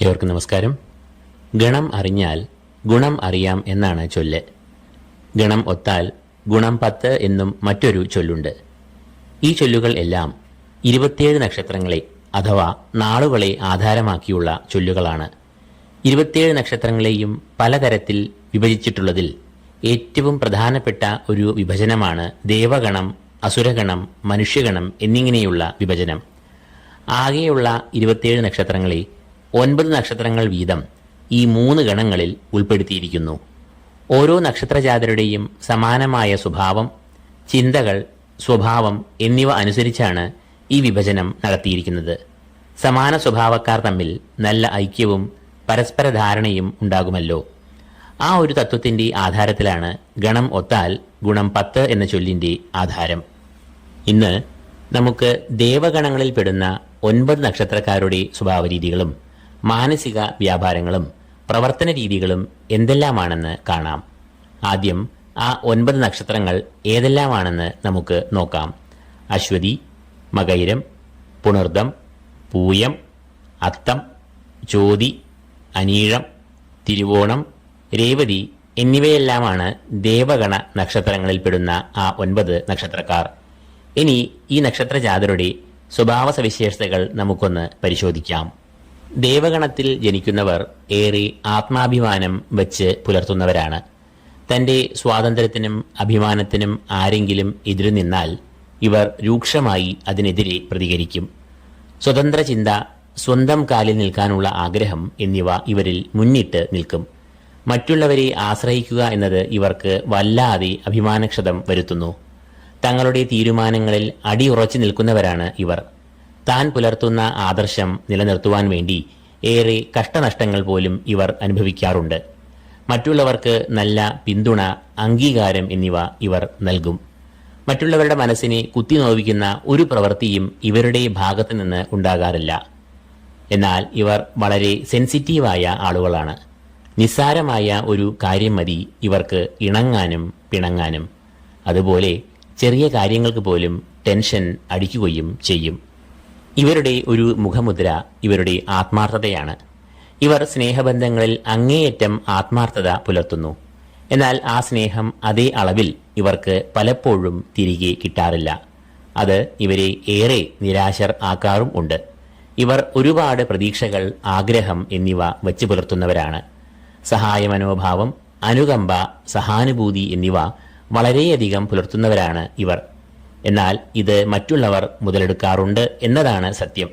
ഏവർക്കും നമസ്കാരം. ഗണം അറിഞ്ഞാൽ ഗുണം അറിയാം എന്നാണ് ചൊല്ല്. ഗണം ഒത്താൽ ഗുണം 10 എന്നും മറ്റൊരു ചൊല്ലുണ്ട്. ഈ ചൊല്ലുകൾ എല്ലാം 27 നക്ഷത്രങ്ങളെ അഥവാ നാളുകളെ ആധാരമാക്കിയുള്ള ചൊല്ലുകളാണ്. 27 നക്ഷത്രങ്ങളെയും പലതരത്തിൽ വിഭജിച്ചിട്ടുള്ളതിൽ ഏറ്റവും പ്രധാനപ്പെട്ട ഒരു വിഭജനമാണ് ദേവഗണം, അസുരഗണം, മനുഷ്യഗണം എന്നിങ്ങനെയുള്ള വിഭജനം. ആകെയുള്ള 27 നക്ഷത്രങ്ങളെ 9 നക്ഷത്രങ്ങൾ വീതം ഈ 3 ഗണങ്ങളിൽ ഉൾപ്പെടുത്തിയിരിക്കുന്നു. ഓരോ നക്ഷത്രജാതരുടെയും സമാനമായ സ്വഭാവം, ചിന്തകൾ, സ്വഭാവം എന്നിവ അനുസരിച്ചാണ് ഈ വിഭജനം നടത്തിയിരിക്കുന്നത്. സമാന സ്വഭാവക്കാർ തമ്മിൽ നല്ല ഐക്യവും പരസ്പര ധാരണയും ഉണ്ടാകുമല്ലോ. ആ ഒരു തത്വത്തിന്റെ ആധാരത്തിലാണ് ഗണം ഒത്താൽ ഗുണം 10 എന്ന ചൊല്ലിന്റെ ആധാരം. ഇന്ന് നമുക്ക് ദേവഗണങ്ങളിൽ പെടുന്ന 9 നക്ഷത്രക്കാരുടെ സ്വഭാവരീതികളും മാനസിക വ്യാപാരങ്ങളും പ്രവർത്തന രീതികളും എന്തെല്ലാമാണെന്ന് കാണാം. ആദ്യം ആ 9 നക്ഷത്രങ്ങൾ ഏതെല്ലാമാണെന്ന് നമുക്ക് നോക്കാം. അശ്വതി, മകയിരം, പുണർദം, പൂയം, അത്തം, ചോതി, അനീഴം, തിരുവോണം, രേവതി എന്നിവയെല്ലാമാണ് ദേവഗണ നക്ഷത്രങ്ങളിൽപ്പെടുന്ന ആ 9 നക്ഷത്രക്കാർ. ഇനി ഈ നക്ഷത്രജാതരുടെ സ്വഭാവ സവിശേഷതകൾ നമുക്കൊന്ന് പരിശോധിക്കാം. ദേവഗണത്തിൽ ജനിക്കുന്നവർ ഏറെ ആത്മാഭിമാനം വച്ച് പുലർത്തുന്നവരാണ്. തന്റെ സ്വാതന്ത്ര്യത്തിനും അഭിമാനത്തിനും ആരെങ്കിലും എതിരു നിന്നാൽ ഇവർ രൂക്ഷമായി അതിനെതിരെ പ്രതികരിക്കും. സ്വതന്ത്ര ചിന്ത, സ്വന്തം കാലിൽ നിൽക്കാനുള്ള ആഗ്രഹം എന്നിവ ഇവരിൽ മുന്നിട്ട് നിൽക്കും. മറ്റുള്ളവരെ ആശ്രയിക്കുക എന്നത് ഇവർക്ക് വല്ലാതെ അഭിമാനക്ഷതം വരുത്തുന്നു. തങ്ങളുടെ തീരുമാനങ്ങളിൽ അടിയുറച്ചു നിൽക്കുന്നവരാണ് ഇവർ. താൻ പുലർത്തുന്ന ആദർശം നിലനിർത്തുവാൻ വേണ്ടി ഏറെ കഷ്ടനഷ്ടങ്ങൾ പോലും ഇവർ അനുഭവിക്കാറുണ്ട്. മറ്റുള്ളവർക്ക് നല്ല പിന്തുണ, അംഗീകാരം എന്നിവ ഇവർ നൽകും. മറ്റുള്ളവരുടെ മനസ്സിനെ കുത്തിനോവിക്കുന്ന ഒരു പ്രവൃത്തിയും ഇവരുടെ ഭാഗത്തു നിന്ന് ഉണ്ടാകാറില്ല. എന്നാൽ ഇവർ വളരെ സെൻസിറ്റീവായ ആളുകളാണ്. നിസ്സാരമായ ഒരു കാര്യം മതി ഇവർക്ക് ഇണങ്ങാനും പിണങ്ങാനും. അതുപോലെ ചെറിയ കാര്യങ്ങൾക്ക് പോലും ടെൻഷൻ അടിക്കുകയും ചെയ്യും. ഇവരുടെ ഒരു മുഖമുദ്ര ഇവരുടെ ആത്മാർത്ഥതയാണ്. ഇവർ സ്നേഹബന്ധങ്ങളിൽ അങ്ങേയറ്റം ആത്മാർത്ഥത പുലർത്തുന്നു. എന്നാൽ ആ സ്നേഹം അതേ അളവിൽ ഇവർക്ക് പലപ്പോഴും തിരികെ കിട്ടാറില്ല. അത് ഇവരെ ഏറെ നിരാശർ ആക്കാറും ഉണ്ട്. ഇവർ ഒരുപാട് പ്രതീക്ഷകൾ, ആഗ്രഹം എന്നിവ വച്ചു പുലർത്തുന്നവരാണ്. സഹായ മനോഭാവം, അനുകമ്പ, സഹാനുഭൂതി എന്നിവ വളരെയധികം പുലർത്തുന്നവരാണ് ഇവർ. എന്നാൽ ഇത് മറ്റുള്ളവർ മുതലെടുക്കാറുണ്ട് എന്നതാണ് സത്യം.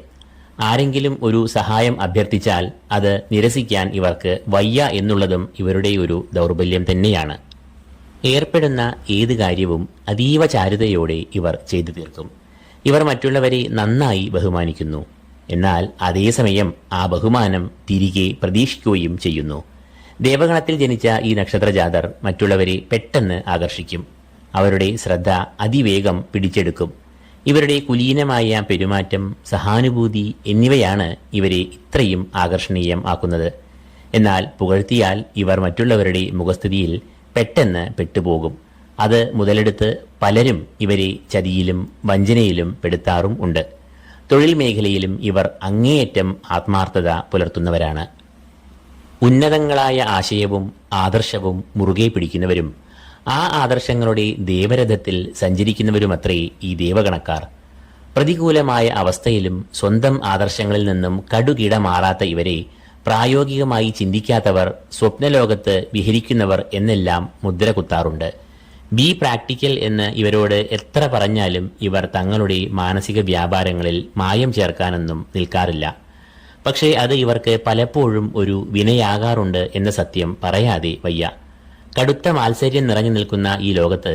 ആരെങ്കിലും ഒരു സഹായം അഭ്യർത്ഥിച്ചാൽ അത് നിരസിക്കാൻ ഇവർക്ക് വയ്യ എന്നുള്ളതും ഇവരുടെ ഒരു ദൗർബല്യം തന്നെയാണ്. ഏർപ്പെടുന്ന ഏത് കാര്യവും അതീവ ചാരുതയോടെ ഇവർ ചെയ്തു തീർക്കും. ഇവർ മറ്റുള്ളവരെ നന്നായി ബഹുമാനിക്കുന്നു. എന്നാൽ അതേസമയം ആ ബഹുമാനം തിരികെ പ്രതീക്ഷിക്കുകയും ചെയ്യുന്നു. ദേവഗണത്തിൽ ജനിച്ച ഈ നക്ഷത്രജാതർ മറ്റുള്ളവരെ പെട്ടെന്ന് ആകർഷിക്കും. അവരുടെ ശ്രദ്ധ അതിവേഗം പിടിച്ചെടുക്കും. ഇവരുടെ കുലീനമായ പെരുമാറ്റം, സഹാനുഭൂതി എന്നിവയാണ് ഇവരെ ഇത്രയും ആകർഷണീയം ആക്കുന്നത്. എന്നാൽ പുകഴ്ത്തിയാൽ ഇവർ മറ്റുള്ളവരുടെ മുഖസ്ഥിതിയിൽ പെട്ടെന്ന് പെട്ടുപോകും. അത് മുതലെടുത്ത് പലരും ഇവരെ ചതിയിലും വഞ്ചനയിലും പെടുത്താറും ഉണ്ട്. തൊഴിൽ മേഖലയിലും ഇവർ അങ്ങേയറ്റം ആത്മാർത്ഥത പുലർത്തുന്നവരാണ്. ഉന്നതങ്ങളായ ആശയവും ആദർശവും മുറുകെ പിടിക്കുന്നവരും ആ ആദർശങ്ങളുടെ ദേവരഥത്തിൽ സഞ്ചരിക്കുന്നവരുമത്രേ ഈ ദേവഗണക്കാർ. പ്രതികൂലമായ അവസ്ഥയിലും സ്വന്തം ആദർശങ്ങളിൽ നിന്നും കടുകിട മാറാത്ത ഇവരെ പ്രായോഗികമായി ചിന്തിക്കാത്തവർ, സ്വപ്നലോകത്ത് വിഹരിക്കുന്നവർ എന്നെല്ലാം മുദ്ര കുത്താറുണ്ട്. ബി പ്രാക്ടിക്കൽ എന്ന് ഇവരോട് എത്ര പറഞ്ഞാലും ഇവർ തങ്ങളുടെ മാനസിക വ്യാപാരങ്ങളിൽ മായം ചേർക്കാനൊന്നും നിൽക്കാറില്ല. പക്ഷേ അത് ഇവർക്ക് പലപ്പോഴും ഒരു വിനയാകാറുണ്ട് എന്ന സത്യം പറയാതെ വയ്യ. കടുത്ത മാത്സര്യം നിറഞ്ഞു നിൽക്കുന്ന ഈ ലോകത്ത്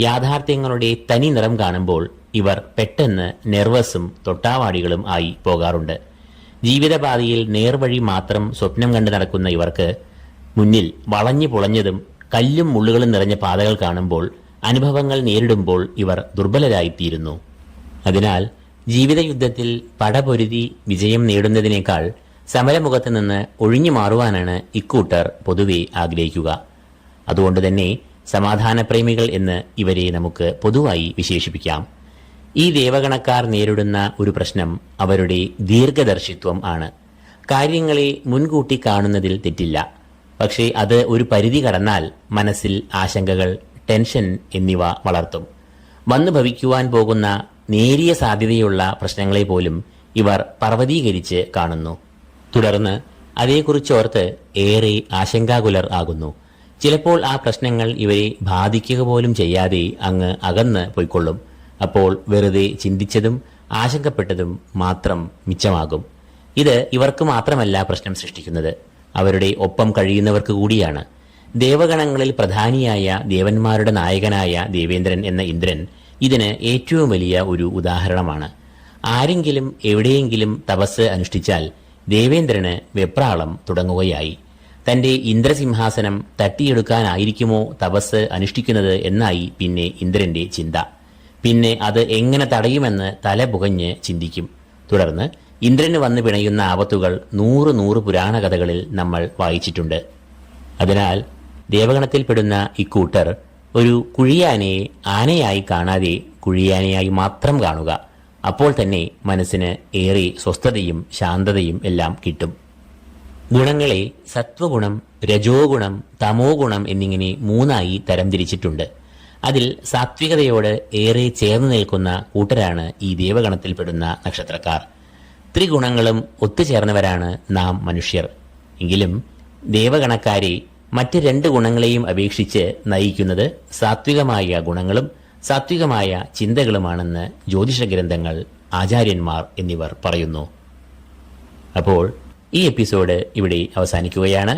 യാഥാർത്ഥ്യങ്ങളുടെ തനി നിറം കാണുമ്പോൾ ഇവർ പെട്ടെന്ന് നെർവസും തൊട്ടാവാടികളും ആയി പോകാറുണ്ട്. ജീവിതപാതയിൽ നേർവഴി മാത്രം സ്വപ്നം കണ്ടു നടക്കുന്ന ഇവർക്ക് മുന്നിൽ വളഞ്ഞു പൊളഞ്ഞതും കല്ലും മുള്ളുകളും നിറഞ്ഞ പാതകൾ കാണുമ്പോൾ, അനുഭവങ്ങൾ നേരിടുമ്പോൾ ഇവർ ദുർബലരായിത്തീരുന്നു. അതിനാൽ ജീവിതയുദ്ധത്തിൽ പടപൊരുതി വിജയം നേടുന്നതിനേക്കാൾ സമരമുഖത്ത് നിന്ന് ഒഴിഞ്ഞു മാറുവാനാണ് ഇക്കൂട്ടർ പൊതുവെ ആഗ്രഹിക്കുക. അതുകൊണ്ടുതന്നെ സമാധാനപ്രേമികൾ എന്ന് ഇവരെ നമുക്ക് പൊതുവായി വിശേഷിപ്പിക്കാം. ഈ ദേവഗണക്കാർ നേരിടുന്ന ഒരു പ്രശ്നം അവരുടെ ദീർഘദർശിത്വം ആണ്. കാര്യങ്ങളെ മുൻകൂട്ടി കാണുന്നതിൽ തെറ്റില്ല. പക്ഷേ അത് ഒരു പരിധി കടന്നാൽ മനസ്സിൽ ആശങ്കകൾ, ടെൻഷൻ എന്നിവ വളർത്തും. വന്നു ഭവിക്കുവാൻ പോകുന്ന നേരിയ സാധ്യതയുള്ള പ്രശ്നങ്ങളെ പോലും ഇവർ പർവ്വതീകരിച്ച് കാണുന്നു. തുടർന്ന് അതേക്കുറിച്ചോർത്ത് ഏറെ ആശങ്കാകുലർ ആകുന്നു. ചിലപ്പോൾ ആ പ്രശ്നങ്ങൾ ഇവരെ ബാധിക്കുക പോലും ചെയ്യാതെ അങ്ങ് അകന്ന് പൊയ്ക്കൊള്ളും. അപ്പോൾ വെറുതെ ചിന്തിച്ചതും ആശങ്കപ്പെട്ടതും മാത്രം മിച്ചമാകും. ഇത് ഇവർക്ക് മാത്രമല്ല പ്രശ്നം സൃഷ്ടിക്കുന്നത്, അവരുടെ ഒപ്പം കഴിയുന്നവർക്ക് കൂടിയാണ്. ദേവഗണങ്ങളിൽ പ്രധാനിയായ ദേവന്മാരുടെ നായകനായ ദേവേന്ദ്രൻ എന്ന ഇന്ദ്രൻ ഇതിന് ഏറ്റവും വലിയ ഒരു ഉദാഹരണമാണ്. ആരെങ്കിലും എവിടെയെങ്കിലും തപസ് അനുഷ്ഠിച്ചാൽ ദേവേന്ദ്രന് വെപ്രാളം തുടങ്ങുകയായി. തന്റെ ഇന്ദ്രസിംഹാസനം തട്ടിയെടുക്കാനായിരിക്കുമോ തപസ് അനുഷ്ഠിക്കുന്നത് എന്നായി പിന്നെ ഇന്ദ്രന്റെ ചിന്ത. പിന്നെ അത് എങ്ങനെ തടയുമെന്ന് തല പുകഞ്ഞ് ചിന്തിക്കും. തുടർന്ന് ഇന്ദ്രന് വന്ന് പിണയുന്ന ആപത്തുകൾ 100 പുരാണ കഥകളിൽ നമ്മൾ വായിച്ചിട്ടുണ്ട്. അതിനാൽ ദേവഗണത്തിൽപ്പെടുന്ന ഇക്കൂട്ടർ ഒരു കുഴിയാനയെ ആനയായി കാണാതെ കുഴിയാനയായി മാത്രം കാണുക. അപ്പോൾ തന്നെ മനസ്സിന് ഏറെ സ്വസ്ഥതയും ശാന്തതയും എല്ലാം കിട്ടും. ഗുണങ്ങളെ സത്വഗുണം, രജോ ഗുണം, തമോ ഗുണം എന്നിങ്ങനെ 3ആയി തരംതിരിച്ചിട്ടുണ്ട്. അതിൽ സാത്വികതയോട് ഏറെ ചേർന്ന് നിൽക്കുന്ന കൂട്ടരാണ് ഈ ദേവഗണത്തിൽപ്പെടുന്ന നക്ഷത്രക്കാർ. ത്രിഗുണങ്ങളും ഒത്തുചേർന്നവരാണ് നാം മനുഷ്യർ. എങ്കിലും ദേവഗണക്കാരെ മറ്റ് 2 ഗുണങ്ങളെയും അപേക്ഷിച്ച് നയിക്കുന്നത് സാത്വികമായ ഗുണങ്ങളും സാത്വികമായ ചിന്തകളുമാണെന്ന് ജ്യോതിഷ ഗ്രന്ഥങ്ങൾ, ആചാര്യന്മാർ എന്നിവർ പറയുന്നു. അപ്പോൾ ഈ എപ്പിസോഡ് ഇവിടെ അവസാനിക്കുകയാണ്.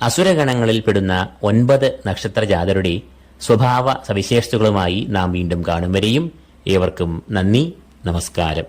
അസുരഗണങ്ങളിൽ പെടുന്ന 9 നക്ഷത്രജാതരുടെ സ്വഭാവ സവിശേഷതകളുമായി നാം വീണ്ടും കാണും വരെയും ഏവർക്കും നന്ദി, നമസ്കാരം.